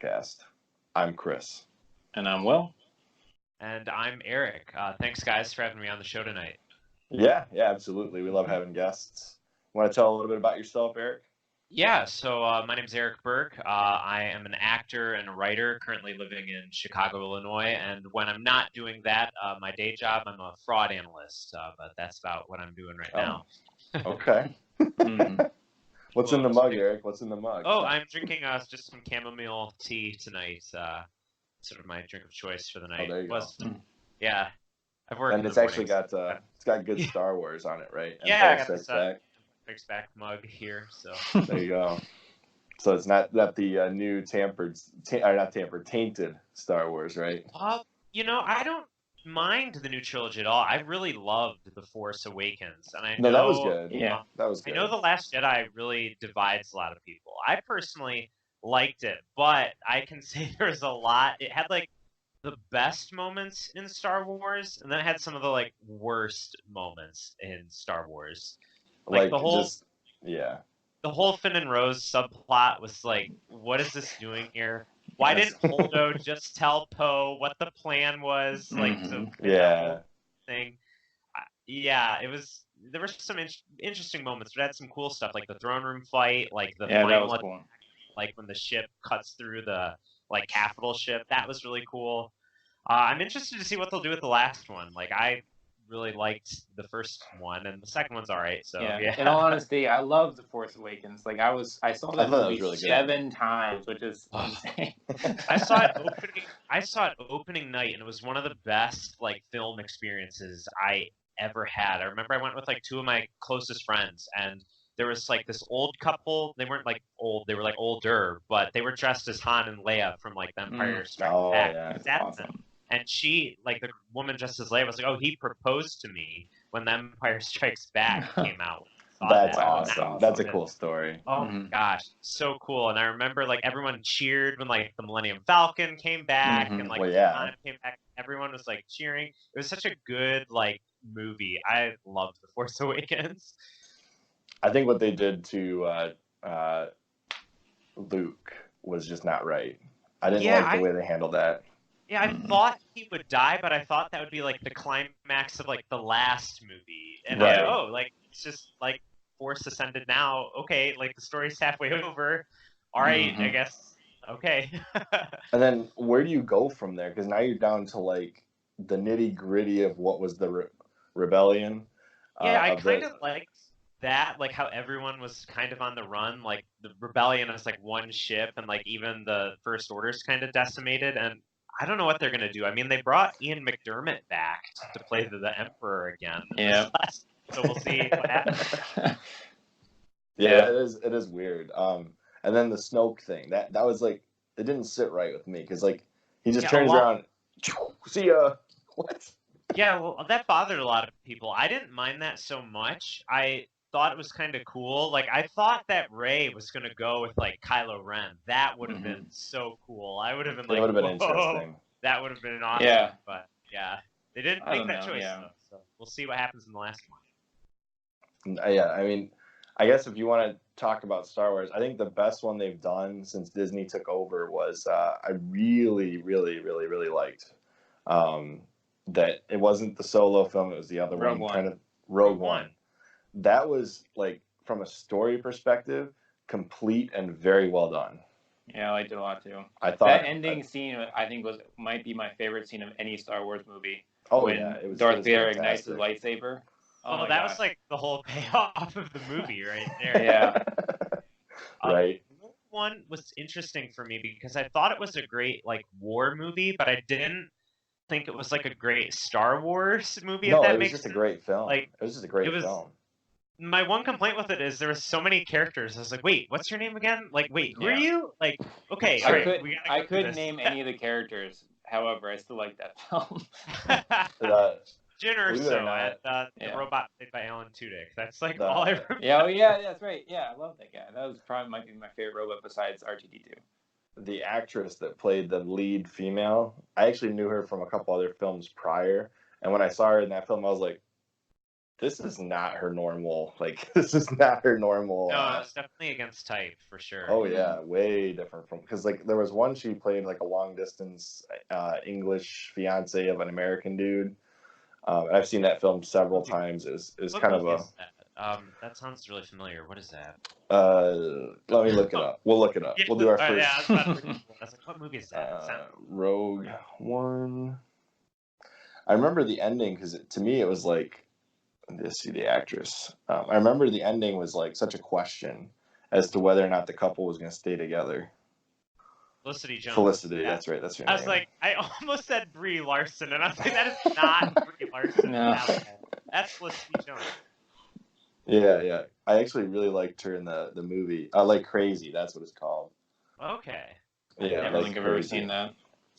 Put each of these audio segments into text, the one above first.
CHRILLCAST. I'm Chris. And I'm Will. And I'm Erik. Thanks, guys, for having me on the show tonight. Yeah, absolutely. We love having guests. Want to tell a little bit about yourself, Erik? Yeah, so my name is Erik Burke. I am an actor and a writer currently living in Chicago, Illinois. And when I'm not doing that, my day job, I'm a fraud analyst. But that's about what I'm doing right now. Okay. What's in the mug, Erik? What's in the mug? Oh, I'm drinking just some chamomile tea tonight. Sort of my drink of choice for the night. Oh, there you go. Yeah, I've worked. And it's actually got good Star Wars on it, right? And yeah, I got this Fix Back mug here. So there you go. So it's not the new tainted Star Wars, right? I don't mind the new trilogy at all. I really loved The Force Awakens, and I know that was good. Yeah, that was good. I know The Last Jedi really divides a lot of people. I personally liked it, but I can say there's a lot. It had like the best moments in Star Wars, and then it had some of the like worst moments in Star Wars. Like the whole the whole Finn and Rose subplot was like, what is this doing here? Why didn't Holdo just tell Poe what the plan was? Like, thing. Yeah, it was. There were some interesting moments, but it had some cool stuff, like the throne room fight, like the final attack, cool. like when the ship cuts through the like capital ship. That was really cool. I'm interested to see what they'll do with the last one. Like, I really liked the first one, and the second one's all right. So yeah. In all honesty, I love The Force Awakens. Like I saw that movie really 7 times, which is insane. I saw it opening night, and it was one of the best like film experiences I ever had. I remember I went with like 2 of my closest friends, and there was like this old couple. They weren't like old; they were like older, but they were dressed as Han and Leia from like The Empire Strikes Back. Yeah, that's awesome. And she, like the woman dressed as Leia, was like, "Oh, he proposed to me when The Empire Strikes Back came out." That's awesome. That's a cool story. Oh my gosh, so cool! And I remember like everyone cheered when like the Millennium Falcon came back, and like Han came back. Everyone was like cheering. It was such a good like movie. I loved The Force Awakens. I think what they did to Luke was just not right. I didn't like the way they handled that. Yeah, I thought he would die, but I thought that would be like the climax of like the last movie. And like it's just like Force ascended now. Okay, like the story's halfway over. All right, I guess. Okay. And then where do you go from there? Because now you're down to like the nitty gritty of what was the rebellion. Yeah, I kind of liked that, like how everyone was kind of on the run. Like the rebellion is like one ship, and like even the First Order's kind of decimated. And I don't know what they're gonna do. I mean, they brought Ian McDermott back to play the Emperor again. Yeah. So we'll see what happens. Yeah, it is weird. And then the Snoke thing, that was like, it didn't sit right with me because like he just turns around, see ya. What? Yeah, well, that bothered a lot of people. I didn't mind that so much. I thought it was kind of cool. Like, I thought that Rey was going to go with, like, Kylo Ren. That would have been so cool. I would have been like, that would have been interesting. That would have been awesome. Yeah. But, yeah, they didn't make that choice, though. So we'll see what happens in the last one. Yeah, I mean, I guess if you want to talk about Star Wars, I think the best one they've done since Disney took over was I really, really, really, really liked that it wasn't the Solo film, it was the other one, kind of Rogue One. That was like, from a story perspective, complete and very well done. Yeah, I liked it a lot too. I thought that ending scene, I think, might be my favorite scene of any Star Wars movie. It was Darth Vader ignites his lightsaber. Oh, that was like the whole payoff of the movie right there. Yeah. Right. One was interesting for me because I thought it was a great like war movie, but I didn't think it was like a great Star Wars movie. No, if that it was makes just sense. A great film. Like, it was just a great film. My one complaint with it is there were so many characters. I was like, wait, what's your name again? Like, wait, who are you? Like, okay, all right, I couldn't name any of the characters. However, I still like that film. Jyn Erso, the robot played by Alan Tudyk. That's like all I remember. Yeah, that's right. Yeah, I love that guy. That was probably might be my favorite robot besides R2-D2. The actress that played the lead female, I actually knew her from a couple other films prior, and when I saw her in that film, I was like, this is not her normal. Like, this is not her normal. No, it's definitely against type for sure. Oh yeah, way different from, because like there was one she played like a long distance English fiance of an American dude. And I've seen that film several times. It was kind of a. That sounds really familiar. What is that? Let me look it up. We'll look it up. We'll do our first. Yeah, I was like, what movie is that? Rogue One. I remember the ending because to me it was like, let's see the actress. I remember the ending was like such a question as to whether or not the couple was going to stay together. Felicity Jones. Felicity, yeah. That's right. That's her name. I was like, I almost said Brie Larson, and I was like, that is not Brie Larson. No. That's Felicity Jones. Yeah. I actually really liked her in the movie. Like Crazy, that's what it's called. Okay. Yeah, I don't think I've ever seen that.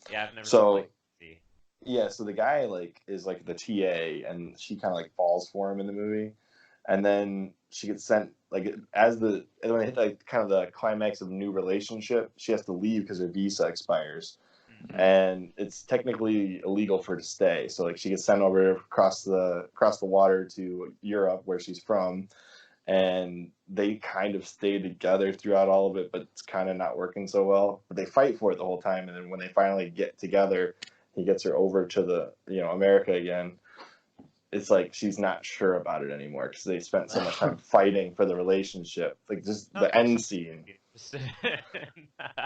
Yeah, I've never seen like Crazy. Yeah, so the guy like is like the TA, and she kind of like falls for him in the movie, and then she gets sent like when they hit like kind of the climax of a new relationship, she has to leave because her visa expires. And it's technically illegal for her to stay. So like she gets sent over across the water to Europe, where she's from, and they kind of stay together throughout all of it, but it's kind of not working so well. But they fight for it the whole time, and then when they finally get together, he gets her over to the America again. It's like she's not sure about it anymore because they spent so much time fighting for the relationship. Like just the end scene.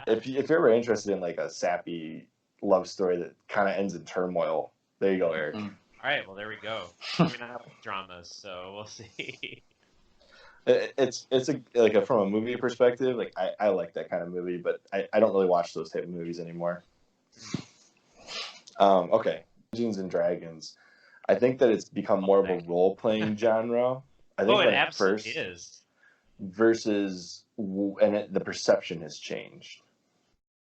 If you're ever interested in like a sappy love story that kind of ends in turmoil, there you go, Eric. All right, well there we go. I mean, I have dramas, so we'll see. It's from a movie perspective, like I like that kind of movie, but I don't really watch those type of movies anymore. Okay, Dungeons and Dragons. I think that it's become more of a role-playing genre. I think it absolutely is. Versus, the perception has changed.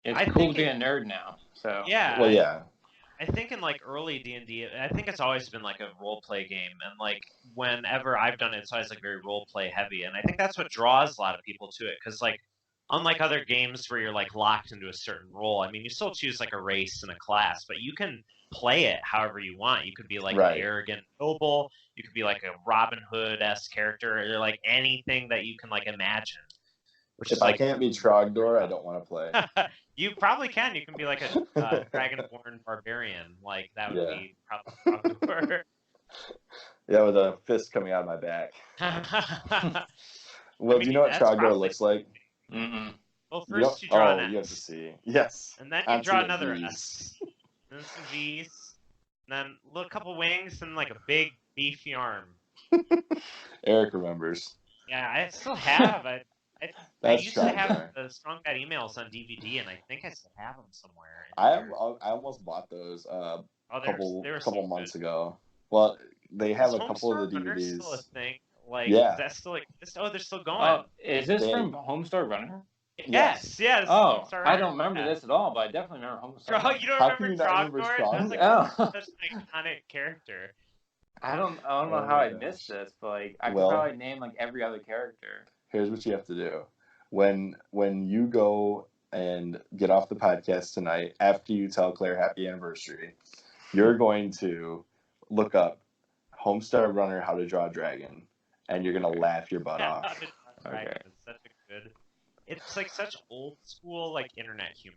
It's cool to be a nerd now. So yeah. Well, yeah. I think in like early D&D, I think it's always been like a role play game, and like whenever I've done it, it's always like very role play heavy, and I think that's what draws a lot of people to it, because like unlike other games where you're like locked into a certain role, I mean you still choose like a race and a class, but you can play it however you want. You could be like an arrogant noble, you could be like a Robin Hood-esque character, or like anything that you can like imagine. Which if I can't be Trogdor, I don't want to play. You probably can. You can be like a dragonborn barbarian. Like that would be probably Trogdor. Yeah, with a fist coming out of my back. Well, do you know what Trogdor looks like? Mm-mm. Well, first you draw an S. You have to see. Yes. And then you draw another S. And some V's. And then a couple wings and like a big beefy arm. Eric remembers. Yeah, I still have. I used to have the Strong Bad emails on DVD, and I think I still have them somewhere. I almost bought those a couple months ago. Well, they have a couple of the DVDs. Still a thing? Like, is that still exist? Oh, they're still going. Is this from Homestar Runner? Yes. I don't remember this at all, but I definitely remember Homestar Runner. You don't remember Trogdor? That's like such an iconic character. I don't know how I missed this, but like I could probably name like every other character. Here's what you have to do. When you go and get off the podcast tonight, after you tell Claire happy anniversary, you're going to look up Homestar Runner How to Draw a Dragon, and you're going to laugh your butt off. Okay. It's like such old school like internet humor.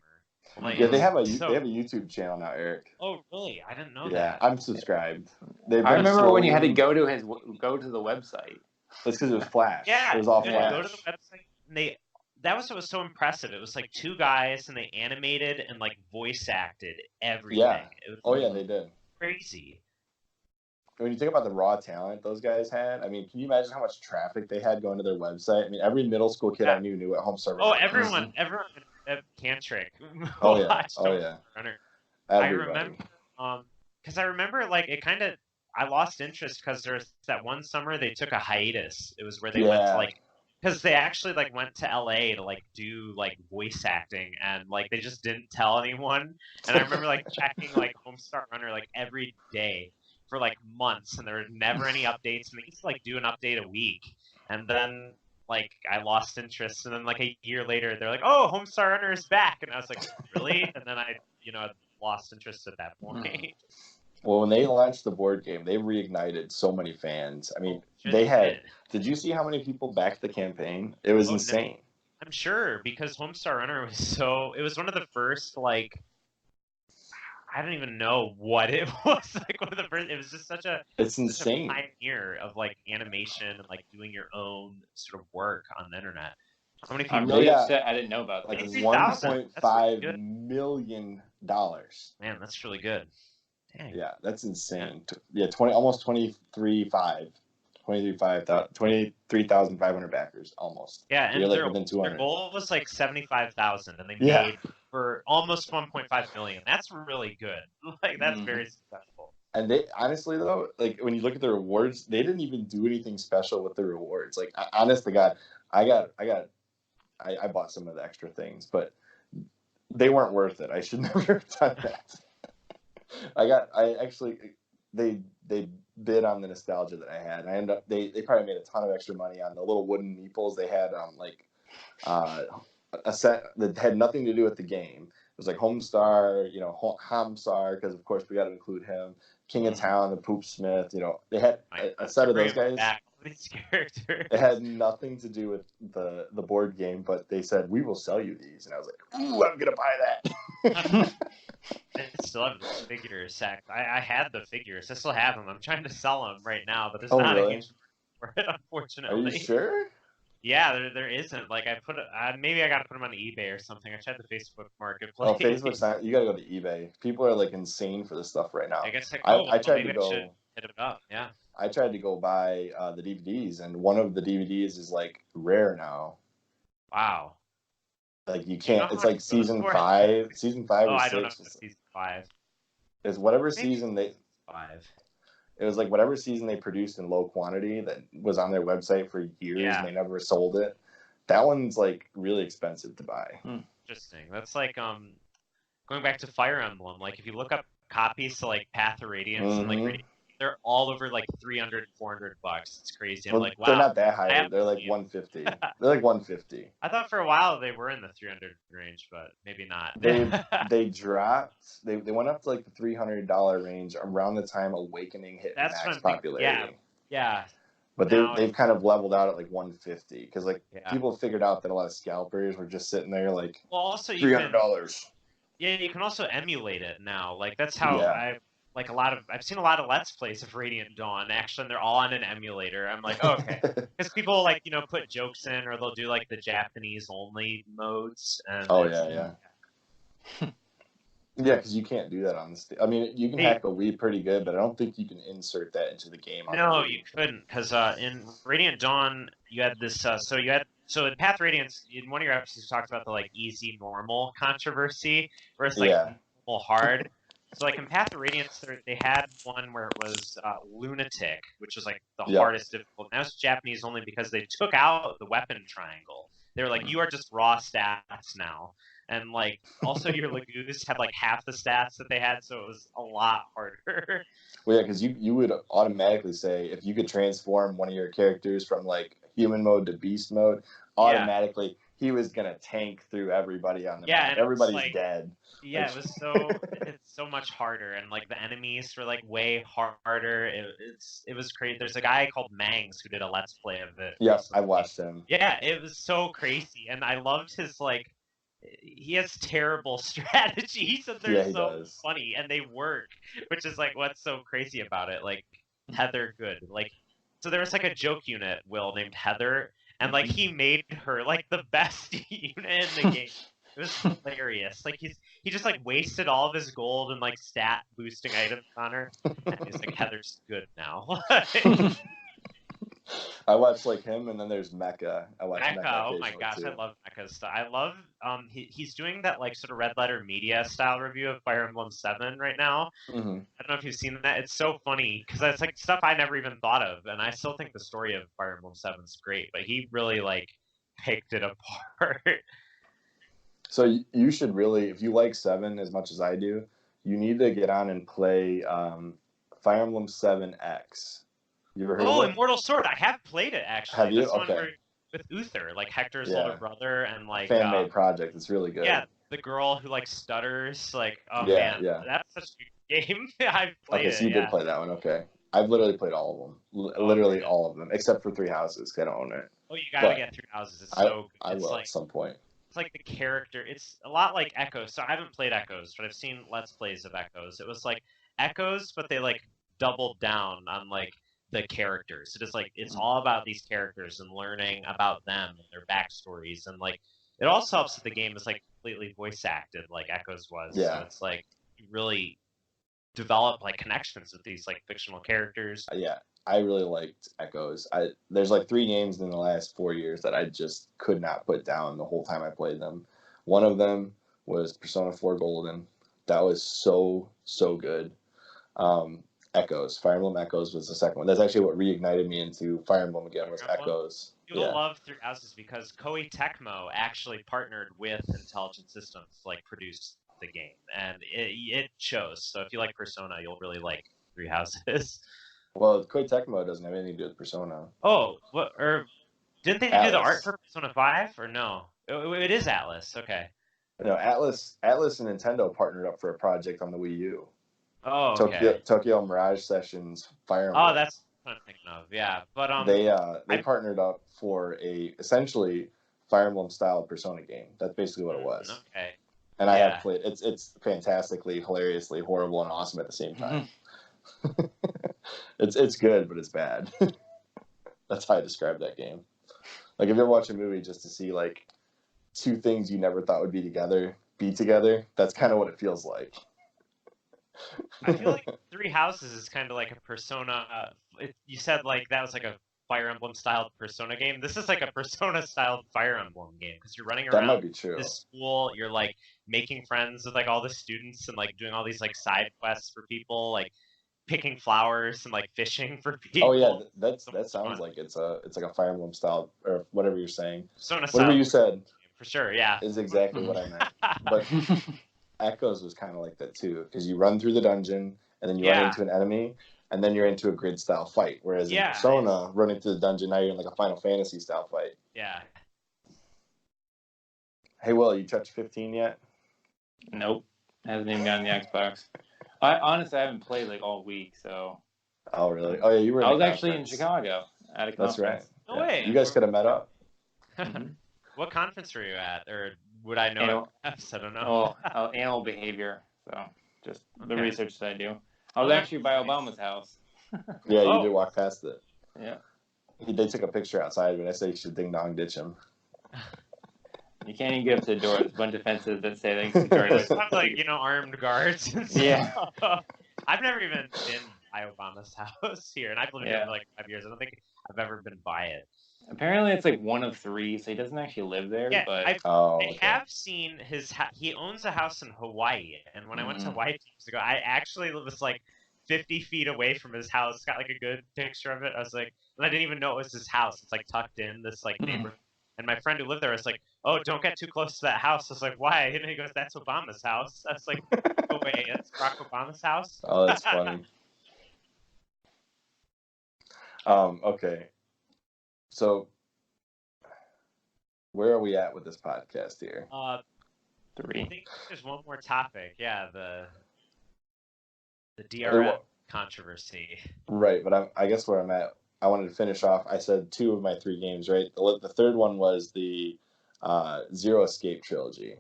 Like, yeah, they have a YouTube channel now, Eric. Oh, really? I didn't know that. Yeah, I'm subscribed. I remember when you had to go to the website. That's because it was Flash. Yeah, it was all Flash. Go to the website, and that was what was so impressive. It was like two guys, and they animated and like voice acted everything. Yeah. It was they did. Crazy. When you think about the raw talent those guys had, I mean, can you imagine how much traffic they had going to their website? I mean, every middle school kid I knew what Homestar Runner. Oh, everyone at Cantrick. Oh yeah. Runner. Everybody. I remember like it kind of. I lost interest because there's that one summer they took a hiatus. It was where they went to like, because they actually like went to LA to like do like voice acting, and like they just didn't tell anyone. And I remember like checking like Homestar Runner like every day for like months, and there were never any updates, and they used to like do an update a week. And then like I lost interest, and then like a year later they're like, oh, Homestar Runner is back, and I was like, really? And then I lost interest at that point. Well, when they launched the board game, they reignited so many fans. I mean, they had. Did you see how many people backed the campaign? It was insane. No, I'm sure, because Homestar Runner was so. It was one of the first, like, I don't even know what it was. Like, one of the first. It was just such a. It's insane. Such a pioneer of like animation and like doing your own sort of work on the internet. How many people? I'm really upset. I didn't know about like that. $1.5 million. Man, that's really good. Dang. Yeah, that's insane. Yeah, almost 23,500 backers, almost. Yeah, and like within 200. Their goal was like 75,000, and they made for almost 1.5 million. That's really good. Like, that's very successful. And they honestly though, like when you look at the rewards, they didn't even do anything special with the rewards. Like, honest to God, I bought some of the extra things, but they weren't worth it. I should never have done that. They bid on the nostalgia that I had. And they probably made a ton of extra money on the little wooden meeples they had on a set that had nothing to do with the game. It was like Homestar, Homestar, because of course we got to include him. King of Town, the Poop Smith, they had a set of those guys. These characters. It had nothing to do with the board game, but they said, we will sell you these. And I was like, ooh, I'm going to buy that. I still have the figures, Zach. I had the figures. I still have them. I'm trying to sell them right now, but there's not a huge for it, unfortunately. Are you sure? Yeah, there isn't. Like, maybe I got to put them on eBay or something. I tried the Facebook Marketplace. Oh, Facebook's not. You got to go to eBay. People are like insane for this stuff right now. I guess I tried to go. Hit it up. Yeah. I tried to go buy the DVDs, and one of the DVDs is like rare now. Wow. Like you can't. It's like season 5. Season 5 or 6. I don't know. Season 5. It's whatever season they. 5. It was like whatever season they produced in low quantity that was on their website for years, and they never sold it. That one's like really expensive to buy. Interesting. That's like going back to Fire Emblem. Like if you look up copies to like Path of Radiance and like they're all over like $300, $400. It's crazy. I'm like, wow. They're not that high. They're like 150. They're like 150. I thought for a while they were in the 300 range, but maybe not. They dropped. They went up to like the $300 range around the time Awakening hit max popularity. Yeah. But they've kind of leveled out at like 150 because like people figured out that a lot of scalpers were just sitting there like $300. You can also emulate it now. Like that's how I've seen a lot of Let's Plays of Radiant Dawn, actually, and they're all on an emulator. I'm like, oh, okay. Because people, like, put jokes in, or they'll do, like, the Japanese-only modes. And yeah. Yeah, because you can't do that on the I mean, you can hack a Wii pretty good, but I don't think you can insert that into the game. No, you couldn't, because in Radiant Dawn, you had this, so in Path Radiance, in one of your episodes, you talked about the, like, easy, normal controversy, where it's, like, normal, hard. So, like, in Path of Radiance, they had one where it was Lunatic, which was, like, the hardest difficult. Now it's Japanese only because they took out the weapon triangle. They were like, you are just raw stats now. And, like, also your Lagoos had, like, half the stats that they had, so it was a lot harder. Well, yeah, because you would automatically say, if you could transform one of your characters from, like, human mode to beast mode, automatically he was going to tank through everybody on the map. Everybody's like, dead. Yeah, it was it's so much harder, and like the enemies were like way harder. It was crazy. There's a guy called Mangs who did a Let's Play of it. Yeah, I watched him. Yeah, it was so crazy, and I loved his like. He has terrible strategies, and they're so funny, and they work, which is like what's so crazy about it. Like Heather Good, like so there was like a joke unit, Will, named Heather, and like he made her like the best unit in the game. It was hilarious. Like he just like wasted all of his gold and like stat boosting items on her. And he's like, Heather's good now. I watched like him, and then there's Mecha. Oh my gosh, too. I love Mecha's stuff. I love he's doing that like sort of Red Letter Media style review of Fire Emblem 7 right now. I don't know if you've seen that. It's so funny because it's like stuff I never even thought of, and I still think the story of Fire Emblem 7 is great, but he really like picked it apart. So you should really, if you like 7 as much as I do, you need to get on and play Fire Emblem 7X. You ever heard of it? Immortal Sword. I have played it, actually. Have you? This okay. One with Uther, like Hector's older brother, and like... Fan-made project. It's really good. Yeah, the girl who like stutters. Like, oh man, that's such game. I've played Okay, so you did play that one. Okay, I've literally played all of them. Literally all of them, except for Three Houses. I don't own it. Oh, you gotta get Three Houses. It's so good. I will at some point. It's like the character. It's a lot like Echoes. So I haven't played Echoes, but I've seen Let's Plays of Echoes. It was like Echoes, but they like doubled down on like the characters. It is like it's all about these characters and learning about them and their backstories, and like it also helps that the game is like completely voice acted, like Echoes was. Yeah. So it's like you really develop like connections with these like fictional characters. Yeah. I really liked Echoes. There's like 3 games in the last 4 years that I just could not put down the whole time I played them. One of them was Persona 4 Golden. That was so good. Echoes. Fire Emblem Echoes was the second one. That's actually what reignited me into Fire Emblem again, was Echoes. You'll love Three Houses because Koei Tecmo actually partnered with Intelligent Systems to like produce the game, and it shows. So if you like Persona, you'll really like Three Houses. Well, Koei Tecmo doesn't have anything to do with Persona. Oh, what? Or didn't they do the art for Persona 5? Or no? It is Atlas. Okay. No, Atlas and Nintendo partnered up for a project on the Wii U. Oh, okay. Tokyo Mirage Sessions Fire Emblem. Oh, that's what I'm thinking of. Yeah, but they partnered up for a essentially Fire Emblem style Persona game. That's basically what it was. Okay. And I have played. It's fantastically, hilariously horrible and awesome at the same time. It's good, but it's bad. That's how I describe that game. Like if you ever watch a movie just to see like 2 things you never thought would be together, that's kind of what it feels like. I feel like Three Houses is kind of like a Persona. You said like that was like a Fire Emblem styled Persona game. This is like a Persona styled Fire Emblem game because you're running around that might be true. this school. You're like making friends with like all the students and like doing all these like side quests for people, like picking flowers and like fishing for people. Oh yeah, that sounds like it's like a Fire Emblem style or whatever you're saying. Persona whatever you said. For sure, yeah. Is exactly what I meant. But Echoes was kind of like that too, because you run through the dungeon and then you run into an enemy and then you're into a grid style fight. Whereas in Persona, running through the dungeon, now you're in like a Final Fantasy style fight. Yeah. Hey, Will, you touched 15 yet? Nope. Hasn't even gotten the Xbox. Honestly, I haven't played like all week, so. Oh, really? Oh, yeah, you were. I was actually in Chicago at a conference. That's right. No way. You guys could have met up. What conference were you at, or would I know? I don't know. Well, animal behavior. So just the research that I do. I was actually by Obama's house. Yeah, you did walk past it. Yeah. They took a picture outside, but I said you should ding dong ditch him. You can't even get up to the door. There's a bunch of fences that say they can security. Like armed guards. And stuff. Yeah. I've never even been by Obama's house here, and I've lived here for like 5 years. I don't think I've ever been by it. Apparently, it's like one of 3, so he doesn't actually live there. Yeah, but I have seen his. He owns a house in Hawaii, and when I went to Hawaii 2 years ago, I actually was like 50 feet away from his house. Got like a good picture of it. I was like, and I didn't even know it was his house. It's like tucked in this like neighborhood. And my friend who lived there was like, "Oh, don't get too close to that house." I was like, "Why?" And he goes, "That's Obama's house." I was like, "No way, it's Barack Obama's house." Oh, that's funny. Okay. So, where are we at with this podcast here? 3. I think there's one more topic. Yeah, the DRM controversy. Right, but I guess where I'm at, I wanted to finish off. I said 2 of my 3 games, right? The third one was the Zero Escape trilogy.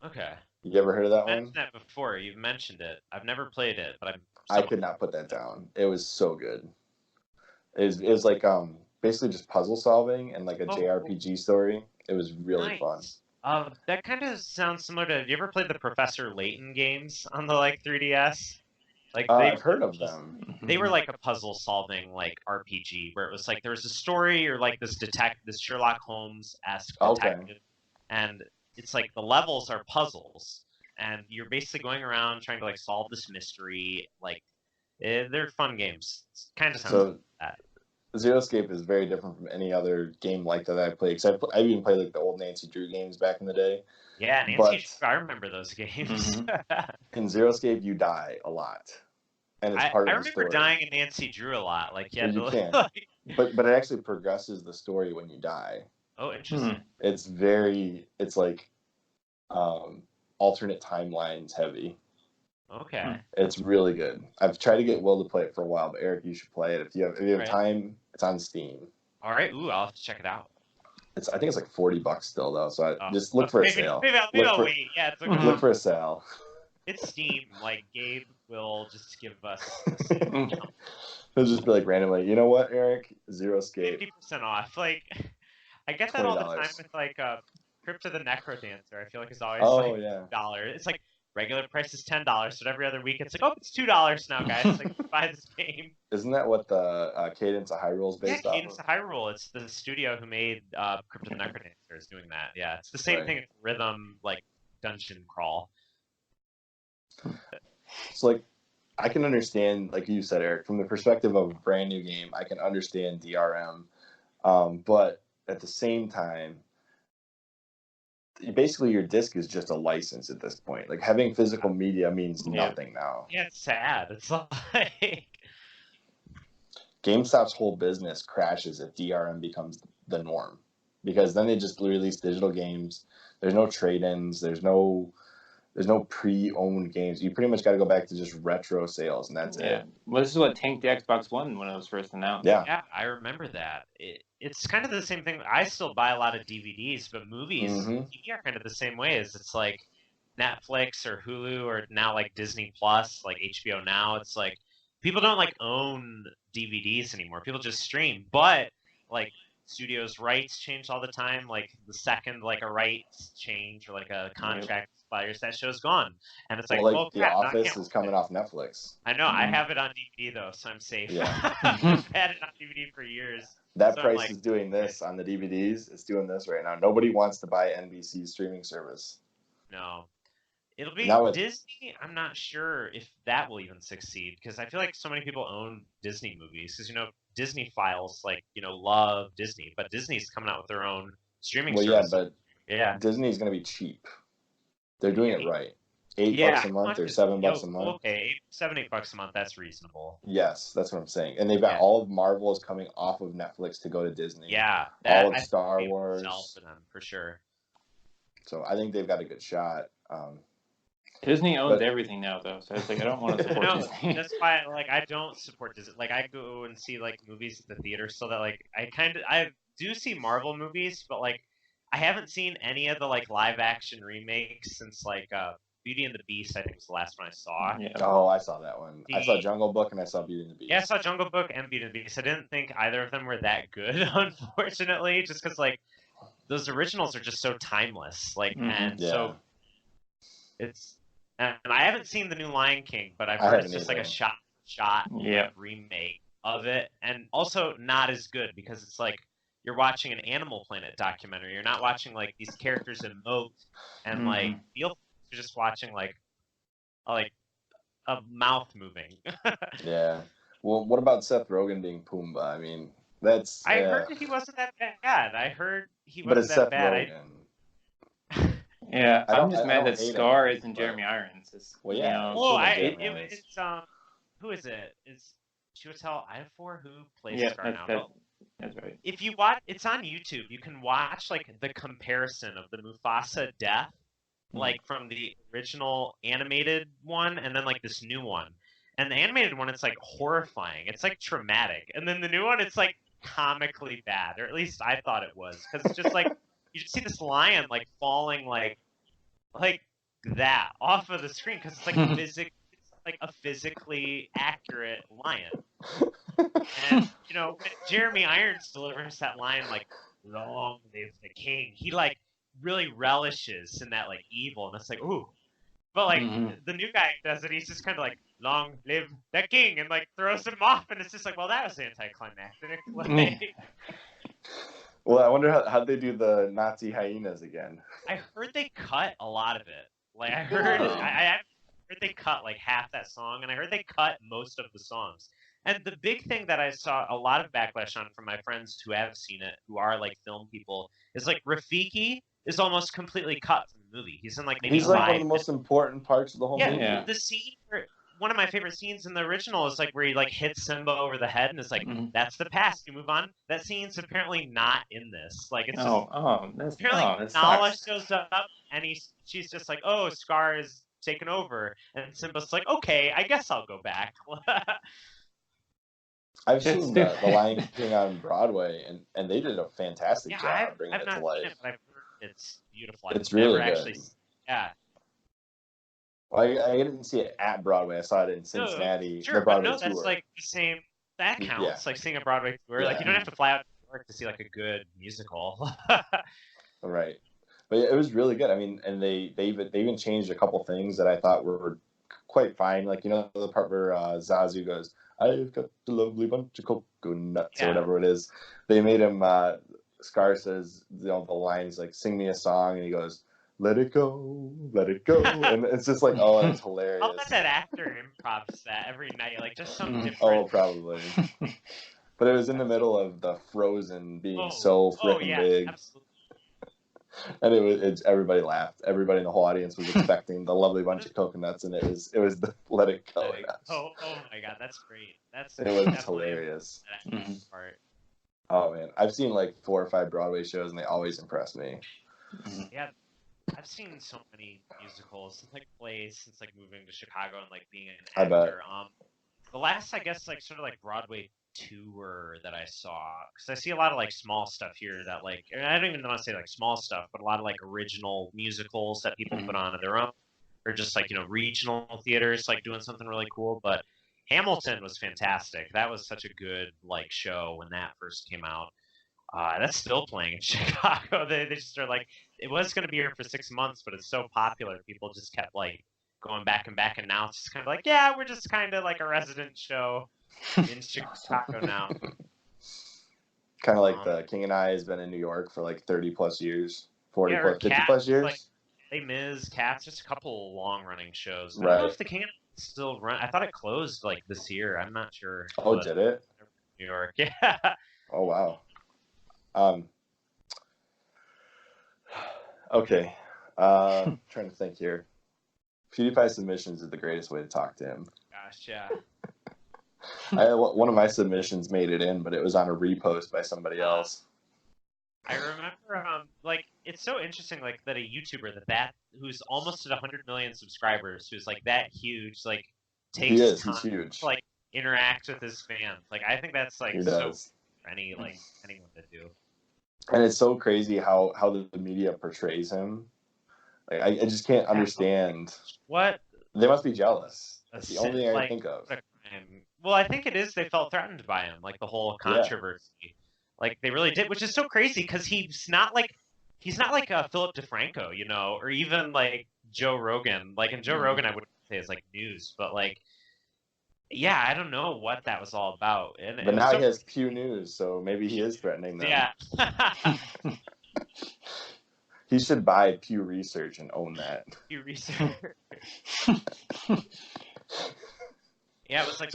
Okay. You ever heard of that one? one? Mentioned that before. You've mentioned it. I've never played it, but I could not put that down. It was so good. It was like basically just puzzle solving and like a JRPG story. It was really fun. That kind of sounds similar to. Have you ever played the Professor Layton games on the 3DS? Like I've heard of them. They were like a puzzle solving RPG where it was like there was a story or like this Sherlock Holmes-esque detective, and it's like the levels are puzzles, and you're basically going around trying to solve this mystery. They're fun games. It kind of sounds like that. Zero Escape is very different from any other game like that I played. Because I even played the old Nancy Drew games back in the day. Yeah, Nancy Drew, I remember those games. In Zero Escape, you die a lot, and it's part of the story. I remember dying in Nancy Drew a lot. You can, but it actually progresses the story when you die. Oh, interesting. It's like alternate timelines heavy. Okay. It's really good. I've tried to get Will to play it for a while, but Eric, you should play it if you have time. It's on Steam. All right. Ooh, I'll have to check it out. I think it's like $40 still though, so just look for a sale. Maybe I'll wait. Yeah, it's okay. Look for a sale. It's Steam. Like Gabe will just give us. He'll just be like randomly, you know what, Eric? Zero Escape. 50% off. Like, I get that all the time with like Crypt of the Necrodancer. I feel like it's always $1. It's like regular price is $10, but every other week it's like, oh, it's $2 now, guys. Like, buy this game. Isn't that what the Cadence of Hyrule is based off? Yeah, Cadence of Hyrule. It's the studio who made Crypt of the Necrodancer is doing that. Yeah, it's the same thing as Rhythm, like dungeon crawl. It's like, I can understand, like you said, Eric, from the perspective of a brand new game, I can understand DRM, but at the same time, basically your disc is just a license at this point. Like having physical media means nothing now. Yeah, it's sad. It's like GameStop's whole business crashes if DRM becomes the norm, because then they just release digital games. There's no trade-ins. There's no pre-owned games. You pretty much got to go back to just retro sales, and that's it. Well, this is what tanked the Xbox One when it was first announced. Yeah, I remember that. It's kind of the same thing. I still buy a lot of DVDs, but movies, TV are kind of the same way. It's like Netflix or Hulu or now like Disney Plus, like HBO Now. It's like people don't like own DVDs anymore. People just stream. But like studios' rights change all the time. Like the second like a rights change or like a contract expires, that show's gone. And it's like, The Office is coming off Netflix. I know. I have it on DVD though, so I'm safe. Yeah. I've had it on DVD for years. That price is doing this on the DVDs. It's doing this right now. Nobody wants to buy NBC's streaming service. No. It'll be Disney. I'm not sure if that will even succeed, because I feel like so many people own Disney movies. Because, Disney files, love Disney. But Disney's coming out with their own streaming service. Yeah, Disney's going to be cheap. They're doing it right. $8 a month or $7 a month. Okay, $7-8 a month. That's reasonable. Yes, that's what I'm saying. And they've got all of Marvel is coming off of Netflix to go to Disney. Yeah, all of Star Wars for them for sure. So I think they've got a good shot. Disney owns everything now, though. So it's like I don't want to support Disney. That's why, I don't support Disney. I go and see movies at the theater, so that I do see Marvel movies, but I haven't seen any of the live action remakes since Beauty and the Beast, I think, was the last one I saw. Yeah. Oh, I saw that one. I saw Jungle Book and I saw Beauty and the Beast. Yeah, I saw Jungle Book and Beauty and the Beast. I didn't think either of them were that good, unfortunately, just because those originals are just so timeless. So it's, and I haven't seen the new Lion King, but I've heard it's just a shot remake of it, and also not as good because it's you're watching an Animal Planet documentary. You're not watching these characters emote and feel. You're just watching a mouth moving. Yeah. Well, what about Seth Rogen being Pumbaa? I mean, that's. I heard that he wasn't that bad. But it's Seth Rogen. Yeah, I'm just mad that Scar isn't Jeremy Irons. Well, yeah. It's who is it? It's Chiwetel Ejiofor who plays Scar now. That's right. If you watch, it's on YouTube. You can watch the comparison of the Mufasa death. From the original animated one and then this new one. And the animated one, it's horrifying. It's traumatic. And then the new one, it's comically bad, or at least I thought it was, because it's just you just see this lion falling like that off of the screen, because it's it's a physically accurate lion. And when Jeremy Irons delivers that line "Long live the king," he really relishes in that evil, and it's ooh. But the new guy does it, he's just kind of "Long live the king," and throws him off, and it's just well, that was anticlimactic. Well, I wonder how they do the Nazi hyenas again. I heard they cut a lot of it. I heard I heard they cut half that song, and I heard they cut most of the songs. And the big thing that I saw a lot of backlash on from my friends who have seen it, who are film people, is Rafiki is almost completely cut from the movie. He's in maybe he's one of the most important parts of the whole movie. Yeah, the scene, one of my favorite scenes in the original is where he hits Simba over the head, and it's that's the past. You move on. That scene's apparently not in this. It's apparently Nala shows up, and she's just oh, Scar is taken over. And Simba's like, okay, I guess I'll go back. I've seen the Lion King on Broadway, and they did a fantastic job bringing it to life. It, but I've heard it's beautiful. It's really good. Actually, yeah. Well, I didn't see it at Broadway. I saw it in Cincinnati. No, sure, the Broadway but no, that's tour. like the same. That counts. Yeah. Like seeing a Broadway tour. Yeah. Like you don't have to fly out to New York to see like a good musical. Right. But it was really good. I mean, and they even changed a couple things that I thought were quite fine. Like, you know, the part where Zazu goes, "I've got the lovely bunch of coconuts," or whatever it is. They made him. Scar says, you know, the lines like, "Sing me a song," and he goes, let it go," and it's just like, oh, it's hilarious. I'll bet that actor improvs that every night, like just some different. Oh, probably. But it was in the middle of the Frozen being so freaking big. Absolutely. And it's everybody laughed. Everybody in the whole audience was expecting the lovely bunch of coconuts, and it was the Let It Go. Oh my God, that's great. It was hilarious. Part. Oh man, I've seen like 4 or 5 Broadway shows, and they always impress me. Yeah, I've seen so many musicals since like plays, since like moving to Chicago and like being an actor. I bet. The last, I guess, like sort of like Broadway tour that I saw, because I see a lot of like small stuff here that like, and I don't even want to say like small stuff, but a lot of like original musicals that people put on their own, or just like, you know, regional theaters like doing something really cool. But Hamilton was fantastic. That was such a good like show when that first came out. That's still playing in Chicago. They just are like, it was going to be here for 6 months, but it's so popular. People just kept like going back and back, and now it's just kind of like, yeah, we're just kind of like a resident show in Chicago now. Kind of like the King and I has been in New York for like 30 plus years, 40 plus, 50 plus years. Like, Les Mis, Cats, just a couple long running shows. I Right. don't know if the King and I still run. I thought it closed like this year. I'm not sure. Oh, did it? New York, yeah. Oh wow. Okay. Trying to think here. PewDiePie submissions is the greatest way to talk to him. Gosh, yeah. One of my submissions made it in, but it was on a repost by somebody else. I remember, like, it's so interesting, like, that a YouTuber who's almost at 100 million subscribers, who's like that huge, like, takes time he's huge. to like interact with his fans. Like, I think that's like so for anyone to do. And it's so crazy how the media portrays him. Like, I just can't understand. What? They must be jealous. That's the only thing I think of. Well, I think it is. They felt threatened by him, like the whole controversy. Yeah. Like they really did, which is so crazy because he's not like Philip DeFranco, you know, or even like Joe Rogan. Like in Joe Rogan, I wouldn't say it's like news, but like, yeah, I don't know what that was all about. But now he has Pew News, so maybe he is threatening them. Yeah. He should buy Pew Research and own that. Pew Research. Yeah, it was like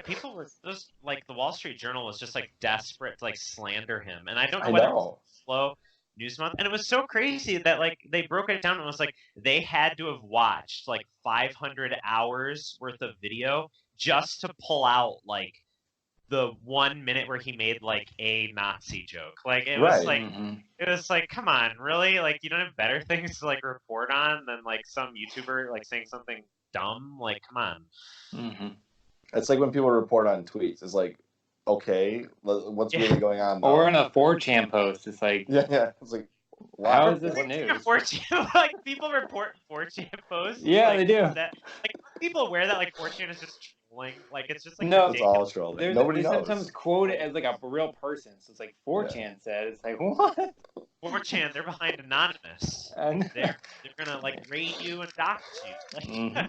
people were those like the Wall Street Journal was just like desperate to like slander him, and I don't know whether it was slow news month, and it was so crazy that like they broke it down and it was like they had to have watched like 500 hours worth of video just to pull out like the 1 minute where he made like a Nazi joke. Like it was like it was like, come on, really? Like you don't have better things to like report on than like some YouTuber like saying something dumb? Like come on. It's like when people report on tweets. It's like, okay, what's really going on? Though? Or in a 4chan post, it's like, yeah. It's like, wow, how is this news? 4chan, like people report 4chan posts. Yeah, like, they do. Like people aware that like 4chan is just trolling. Like it's just like no, it's all trolling. Nobody knows. They sometimes quote it as like a real person. So it's like 4chan said. It's like what? 4chan, they're behind anonymous. They're gonna like raid you and dox you. Like,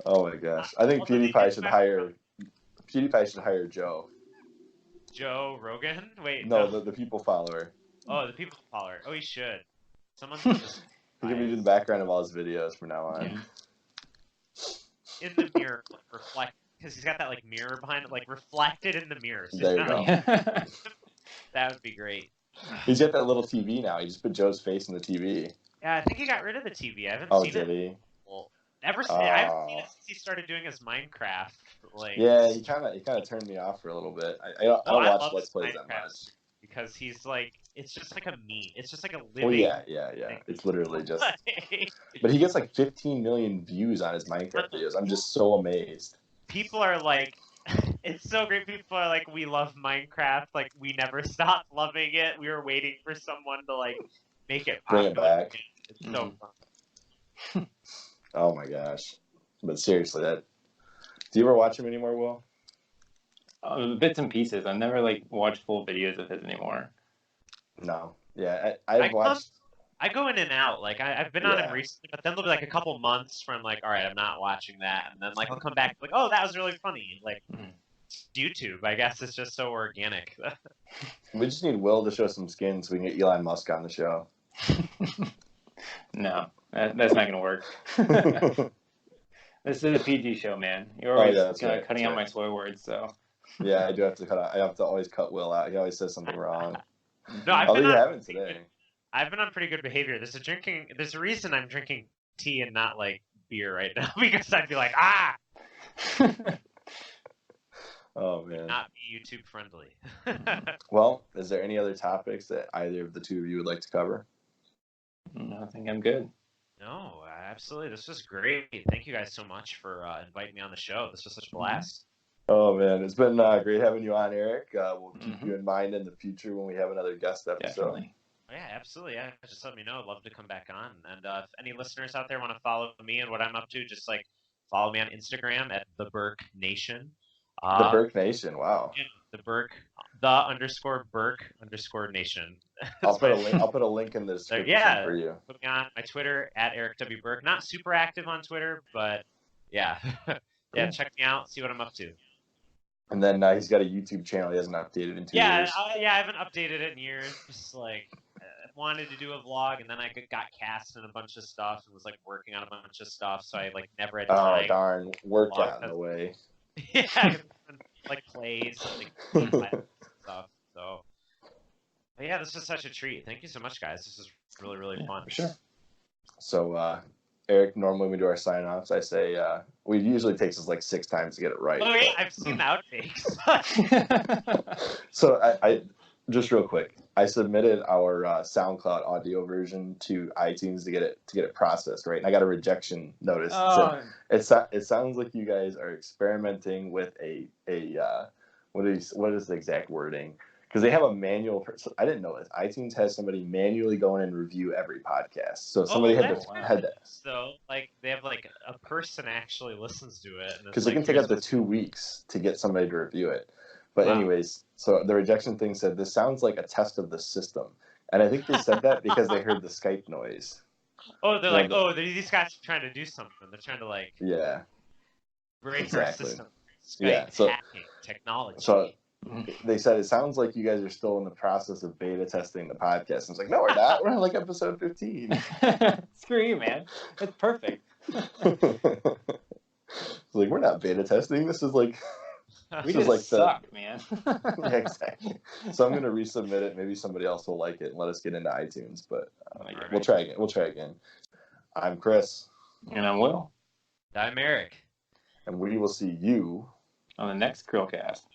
oh my gosh! I think PewDiePie should hire Joe. Joe Rogan? Wait. No, the people follower. Oh, the people follower. Oh, he should. Someone just. He can be the background of all his videos from now on. Yeah. In the mirror, like, reflect, because he's got that like mirror behind it, like reflected in the mirror. So there you go. That would be great. He's got that little TV now. He just put Joe's face in the TV. Yeah, I think he got rid of the TV. I haven't seen it. Oh, did he? Well, I haven't seen it since he started doing his Minecraft. Like, yeah, he kind of turned me off for a little bit. I don't watch Let's Plays that much. because he's like, it's just like a meme. It's just like a Oh living. yeah. It's literally just. But he gets like 15 million views on his Minecraft videos. I'm just so amazed. People are like, it's so great. People are like, we love Minecraft. Like, we never stopped loving it. We were waiting for someone to like make it bring it back. It's so fun. Oh my gosh! But seriously, do you ever watch him anymore, Will? Bits and pieces. I've never like watched full videos of his anymore. No. Yeah, I've watched. I go in and out. Like I've been on him recently, but then there'll be like a couple months where I'm like, all right, I'm not watching that, and then like I'll come back like, oh, that was really funny. Like YouTube, I guess it's just so organic. We just need Will to show some skin so we can get Elon Musk on the show. No, that's not gonna work. This is a PG show, man. You're always cutting out my swear words, so. Yeah, I do have to cut out. I have to always cut Will out. He always says something wrong. No, haven't today. I've been on pretty good behavior. There's a reason I'm drinking tea and not like beer right now, because I'd be like, ah. Oh man. Not be YouTube friendly. Well, is there any other topics that either of the two of you would like to cover? No, I think I'm good. No, absolutely. This was great. Thank you guys so much for inviting me on the show. This was such a blast. Oh man, it's been great having you on, Eric. We'll keep you in mind in the future when we have another guest episode. Definitely. Yeah, absolutely. Yeah, just let me know. I'd love to come back on. And if any listeners out there want to follow me and what I'm up to, just like follow me on Instagram at the Burke Nation. The Burke Nation. Wow. Yeah, the _Burke_Burke_ Nation. I'll put a link in the description for you. Put me on my Twitter at Erik W. Burke. Not super active on Twitter, but yeah, yeah. Check me out. See what I'm up to. And then he's got a YouTube channel he hasn't updated in 2 years. Yeah, I haven't updated it in years. Just like wanted to do a vlog, and then I got cast in a bunch of stuff and was like working on a bunch of stuff, so I like never had time. Oh darn, work got in the way. Yeah, like plays, like stuff. So, but yeah, this was such a treat. Thank you so much, guys. This is really, really fun. For sure. So, Eric, normally when we do our sign-offs, I say we usually takes us like 6 times to get it right. Oh yeah, I've seen the outtakes. So I just real quick, I submitted our SoundCloud audio version to iTunes to get it processed, right? And I got a rejection notice. Oh. So it sounds like you guys are experimenting with a what is the exact wording? Because they have a manual. I didn't know this. iTunes has somebody manually go in and review every podcast. So somebody had to. So like they have like a person actually listens to it. Because it can take up to 2 weeks to get somebody to review it. But anyways, so the rejection thing said this sounds like a test of the system, and I think they said that because they heard the Skype noise. Oh, they're like, oh, these guys are trying to do something. They're trying to like break our system. Skype hacking technology. So they said it sounds like you guys are still in the process of beta testing the podcast. I was like, no, we're not. We're on like episode 15. Screw you, man. It's perfect. It's like we're not beta testing. This is like. We just suck, man. Yeah, exactly. So I'm going to resubmit it. Maybe somebody else will like it and let us get into iTunes. But we'll try again. We'll try again. I'm Chris. And I'm Will. I'm Erik. And we will see you on the next CHRILLCAST.